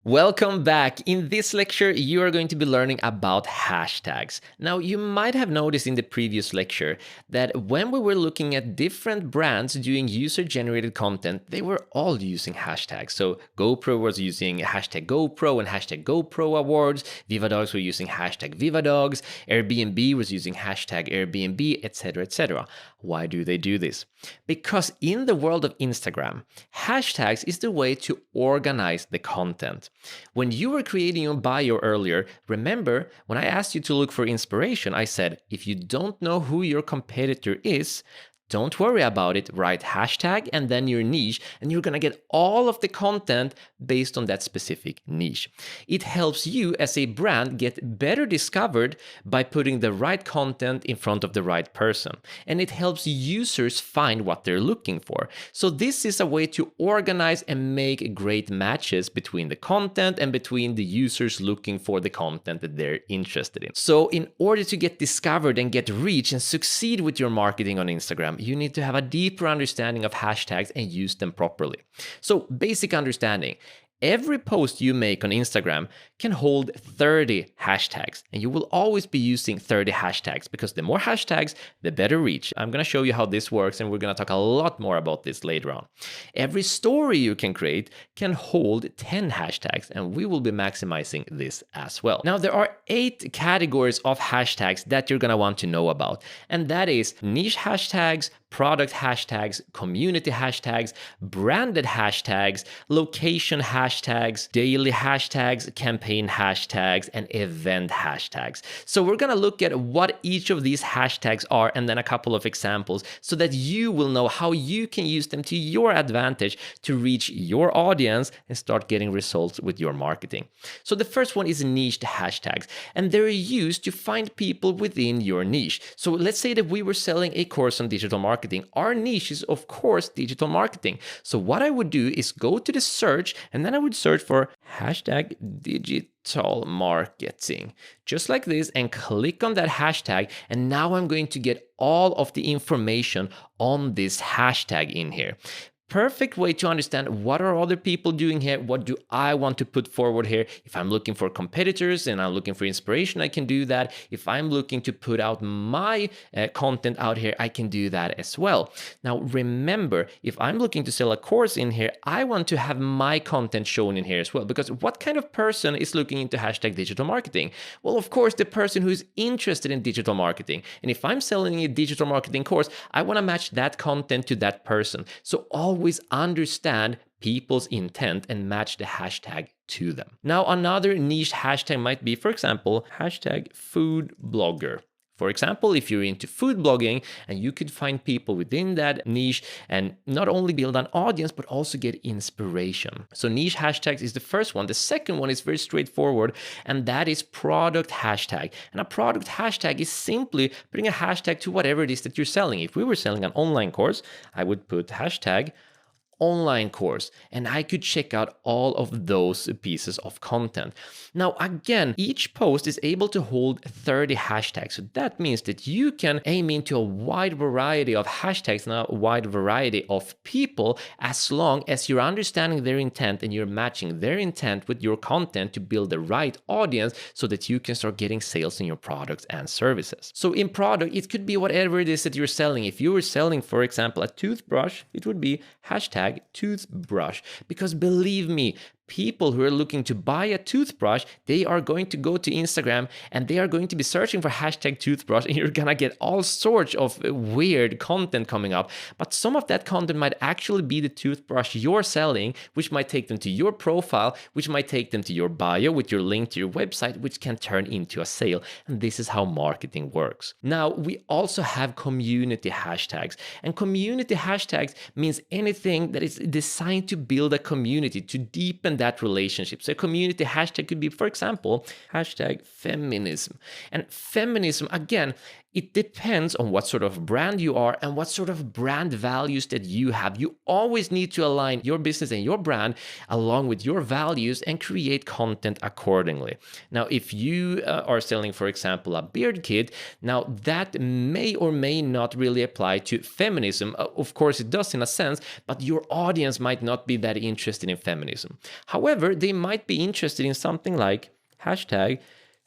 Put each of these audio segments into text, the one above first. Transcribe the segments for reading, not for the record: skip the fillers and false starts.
Welcome back. In this lecture, you are going to be learning about hashtags. Now, you might have noticed in the previous lecture that when we were looking at different brands doing user-generated content, they were all using hashtags. So GoPro was using hashtag GoPro and hashtag GoPro Awards. Vivadogs were using hashtag Vivadogs. Airbnb was using hashtag Airbnb, etc., etc. Why do they do this? Because in the world of Instagram, hashtags is the way to organize the content. When you were creating your bio earlier, remember when I asked you to look for inspiration, I said, if you don't know who your competitor is, don't worry about it, write hashtag and then your niche, and you're gonna get all of the content based on that specific niche. It helps you as a brand get better discovered by putting the right content in front of the right person. And it helps users find what they're looking for. So this is a way to organize and make great matches between the content and between the users looking for the content that they're interested in. So in order to get discovered and get reach and succeed with your marketing on Instagram, you need to have a deeper understanding of hashtags and use them properly. So, basic understanding. Every post you make on Instagram can hold 30 hashtags, and you will always be using 30 hashtags because the more hashtags, the better reach. I'm going to show you how this works, and we're going to talk a lot more about this later on. Every story you can create can hold 10 hashtags, and we will be maximizing this as well. Now, there are 8 categories of hashtags that you're going to want to know about, and that is niche hashtags, product hashtags, community hashtags, branded hashtags, location hashtags, daily hashtags, campaign hashtags, and event hashtags. So we're gonna look at what each of these hashtags are and then a couple of examples so that you will know how you can use them to your advantage to reach your audience and start getting results with your marketing. So the first one is niched hashtags, and they're used to find people within your niche. So let's say that we were selling a course on digital marketing. Our niche is, of course, digital marketing. So what I would do is go to the search and then I would search for hashtag digital marketing, just like this, and click on that hashtag. And now I'm going to get all of the information on this hashtag in here. Perfect way to understand what are other people doing here, what do I want to put forward here. If I'm looking for competitors and I'm looking for inspiration, I can do that. If I'm looking to put out my content out here, I can do that as well. Now remember, if I'm looking to sell a course in here, I want to have my content shown in here as well, because what kind of person is looking into hashtag digital marketing? Well, of course, the person who's interested in digital marketing. And if I'm selling a digital marketing course, I want to match that content to that person. So always understand people's intent and match the hashtag to them. Now, another niche hashtag might be, for example, hashtag food blogger. For example, if you're into food blogging, and you could find people within that niche and not only build an audience, but also get inspiration. So niche hashtags is the first one. The second one is very straightforward, and that is product hashtag. And a product hashtag is simply putting a hashtag to whatever it is that you're selling. If we were selling an online course, I would put hashtag online course, and I could check out all of those pieces of content. Now, again, each post is able to hold 30 hashtags. So that means that you can aim into a wide variety of hashtags and a wide variety of people, as long as you're understanding their intent and you're matching their intent with your content to build the right audience so that you can start getting sales in your products and services. So in product, it could be whatever it is that you're selling. If you were selling, for example, a toothbrush, it would be hashtag toothbrush, because believe me, people who are looking to buy a toothbrush, they are going to go to Instagram and they are going to be searching for hashtag toothbrush, and you're gonna get all sorts of weird content coming up. But some of that content might actually be the toothbrush you're selling, which might take them to your profile, which might take them to your bio with your link to your website, which can turn into a sale. And this is how marketing works. Now, we also have community hashtags, and community hashtags means anything that is designed to build a community, to deepen that relationship. So a community hashtag could be, for example, hashtag feminism. And feminism, again, It depends on what sort of brand you are and what sort of brand values that you have. You always need to align your business and your brand along with your values and create content accordingly. Now, if you are selling, for example, a beard kit, now that may or may not really apply to feminism. Of course, it does in a sense, but your audience might not be that interested in feminism. However, they might be interested in something like hashtag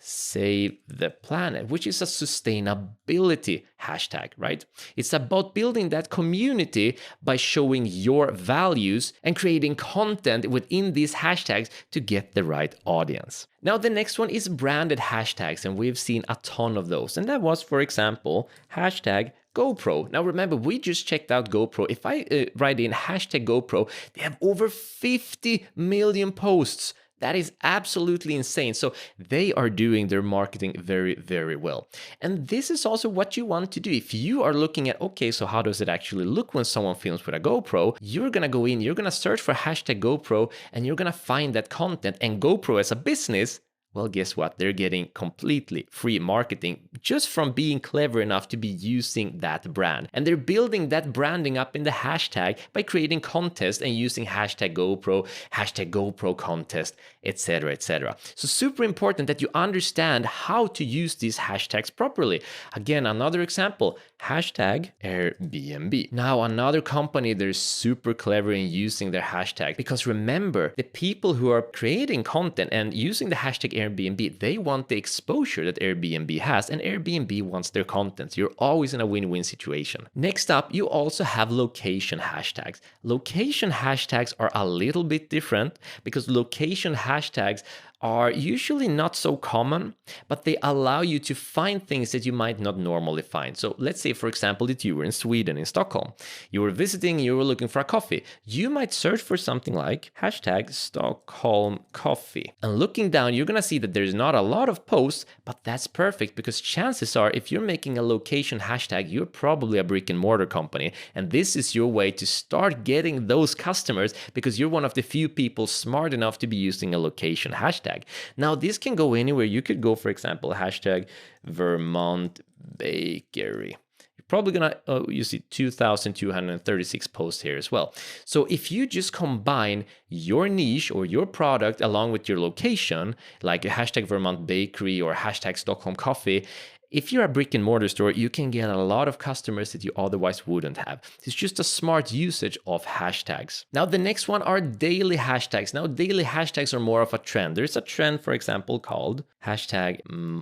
save the planet, which is a sustainability hashtag, right? It's about building that community by showing your values and creating content within these hashtags to get the right audience. Now, the next one is branded hashtags, and we've seen a ton of those. And that was, for example, hashtag GoPro. Now remember, we just checked out GoPro. If I write in hashtag GoPro, they have over 50 million posts. That is absolutely insane. So they are doing their marketing very, very well. And this is also what you want to do. If you are looking at, okay, so how does it actually look when someone films with a GoPro? You're going to go in, you're going to search for hashtag GoPro, and you're going to find that content. And GoPro as a business, well, guess what? They're getting completely free marketing just from being clever enough to be using that brand. And they're building that branding up in the hashtag by creating contests and using hashtag GoPro contest, etc., etc. So super important that you understand how to use these hashtags properly. Again, another example, hashtag Airbnb. Now, another company, they're super clever in using their hashtag because remember, the people who are creating content and using the hashtag Airbnb, they want the exposure that Airbnb has, and Airbnb wants their content. You're always in a win-win situation. Next up, you also have location hashtags. Location hashtags are a little bit different because location hashtags are usually not so common, but they allow you to find things that you might not normally find. So let's say, for example, that you were in Sweden, in Stockholm. You were visiting, you were looking for a coffee. You might search for something like hashtag Stockholm coffee. And looking down, you're gonna see that there's not a lot of posts, but that's perfect because chances are if you're making a location hashtag, you're probably a brick and mortar company. And this is your way to start getting those customers because you're one of the few people smart enough to be using a location hashtag. Now, this can go anywhere. You could go, for example, hashtag Vermont Bakery. You're probably gonna, you see 2,236 posts here as well. So if you just combine your niche or your product along with your location, like a hashtag Vermont Bakery or hashtag Stockholm Coffee, if you're a brick and mortar store, you can get a lot of customers that you otherwise wouldn't have. It's just a smart usage of hashtags. Now, the next one are daily hashtags. Now, daily hashtags are more of a trend. There's a trend, for example, called hashtag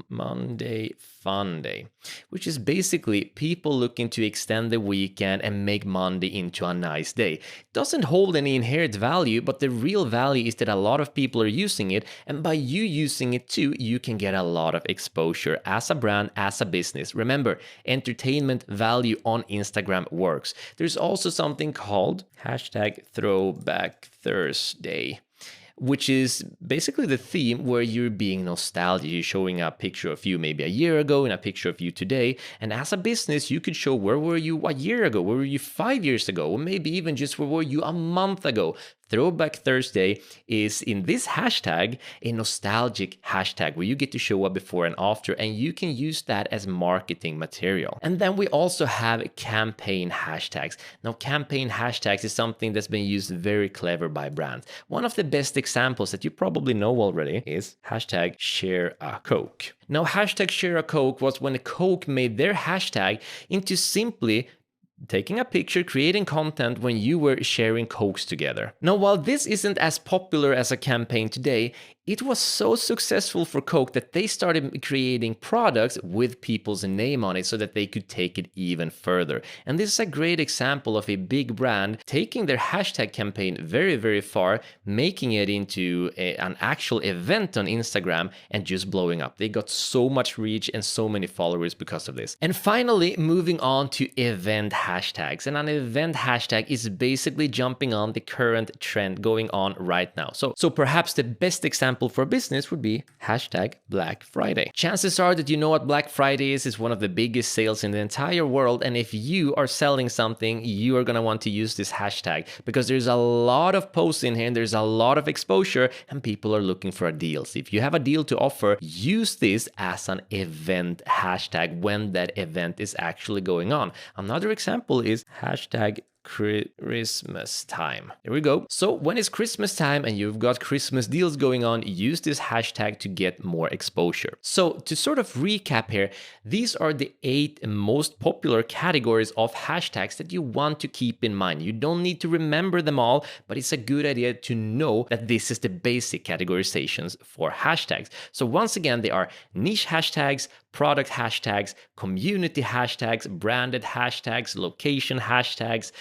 Monday Fun Day, which is basically people looking to extend the weekend and make Monday into a nice day. It doesn't hold any inherent value, but the real value is that a lot of people are using it, and by you using it too, you can get a lot of exposure as a brand, as a business. Remember, entertainment value on Instagram works. There's also something called hashtag Throwback Thursday, which is basically the theme where you're being nostalgic. You're showing a picture of you maybe a year ago and a picture of you today. And as a business, you could show where were you a year ago, where were you 5 years ago, or maybe even just where were you a month ago. Throwback Thursday is, in this hashtag, a nostalgic hashtag where you get to show a before and after, and you can use that as marketing material. And then we also have campaign hashtags. Now, campaign hashtags is something that's been used very clever by brands. One of the best examples that you probably know already is hashtag Share a Coke. Now, hashtag Share a Coke was when Coke made their hashtag into simply taking a picture, creating content when you were sharing Cokes together. Now, while this isn't as popular as a campaign today, it was so successful for Coke that they started creating products with people's name on it so that they could take it even further. And this is a great example of a big brand taking their hashtag campaign very, very far, making it into an actual event on Instagram and just blowing up. They got so much reach and so many followers because of this. And finally, moving on to event hashtags. hashtags, and an event hashtag is basically jumping on the current trend going on right now. So perhaps the best example for business would be hashtag Black Friday. Chances are that you know what Black Friday is. It's one of the biggest sales in the entire world, and if you are selling something, you are going to want to use this hashtag because there's a lot of posts in here and there's a lot of exposure and people are looking for a deal. So if you have a deal to offer, use this as an event hashtag when that event is actually going on. Another example is hashtag Christmas time. There we go. So when it's Christmas time and you've got Christmas deals going on, use this hashtag to get more exposure. So to sort of recap here, these are the 8 most popular categories of hashtags that you want to keep in mind. You don't need to remember them all, but it's a good idea to know that this is the basic categorizations for hashtags. So once again, they are niche hashtags, product hashtags, community hashtags, branded hashtags, location hashtags,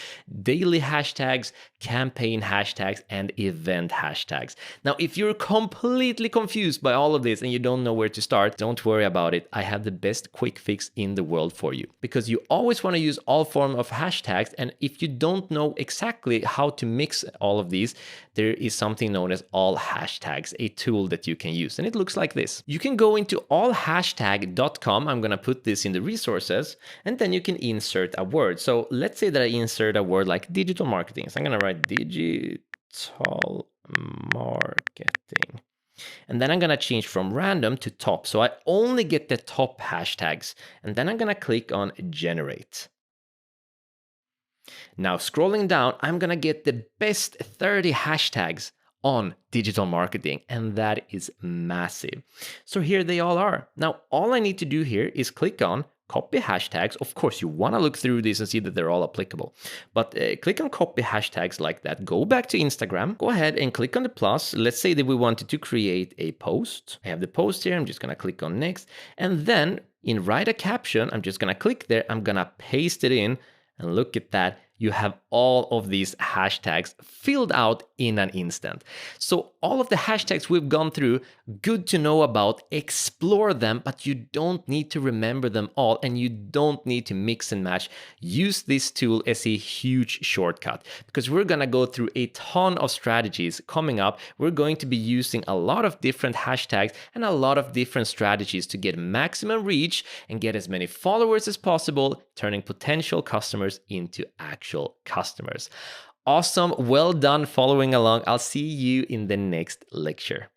daily hashtags, campaign hashtags, and event hashtags. Now, if you're completely confused by all of this and you don't know where to start, don't worry about it. I have the best quick fix in the world for you, because you always want to use all forms of hashtags. And if you don't know exactly how to mix all of these, there is something known as All Hashtags, a tool that you can use. And it looks like this. You can go into allhashtag.com. I'm going to put this in the resources, and then you can insert a word. So let's say that I insert a word like digital marketing. So I'm going to write digital marketing. And then I'm going to change from random to top. So I only get the top hashtags. And then I'm going to click on generate. Now, scrolling down, I'm going to get the best 30 hashtags on digital marketing, and that is massive. So here they all are. Now, all I need to do here is click on copy hashtags. Of course, you want to look through this and see that they're all applicable. But click on copy hashtags like that. Go back to Instagram. Go ahead and click on the plus. Let's say that we wanted to create a post. I have the post here. I'm just going to click on next. And then in write a caption, I'm just going to click there. I'm going to paste it in. And look at that. You have all of these hashtags filled out in an instant. So all of the hashtags we've gone through, good to know about, explore them, but you don't need to remember them all and you don't need to mix and match. Use this tool as a huge shortcut, because we're gonna go through a ton of strategies coming up. We're going to be using a lot of different hashtags and a lot of different strategies to get maximum reach and get as many followers as possible, turning potential customers into actual customers. Awesome. Well done following along. I'll see you in the next lecture.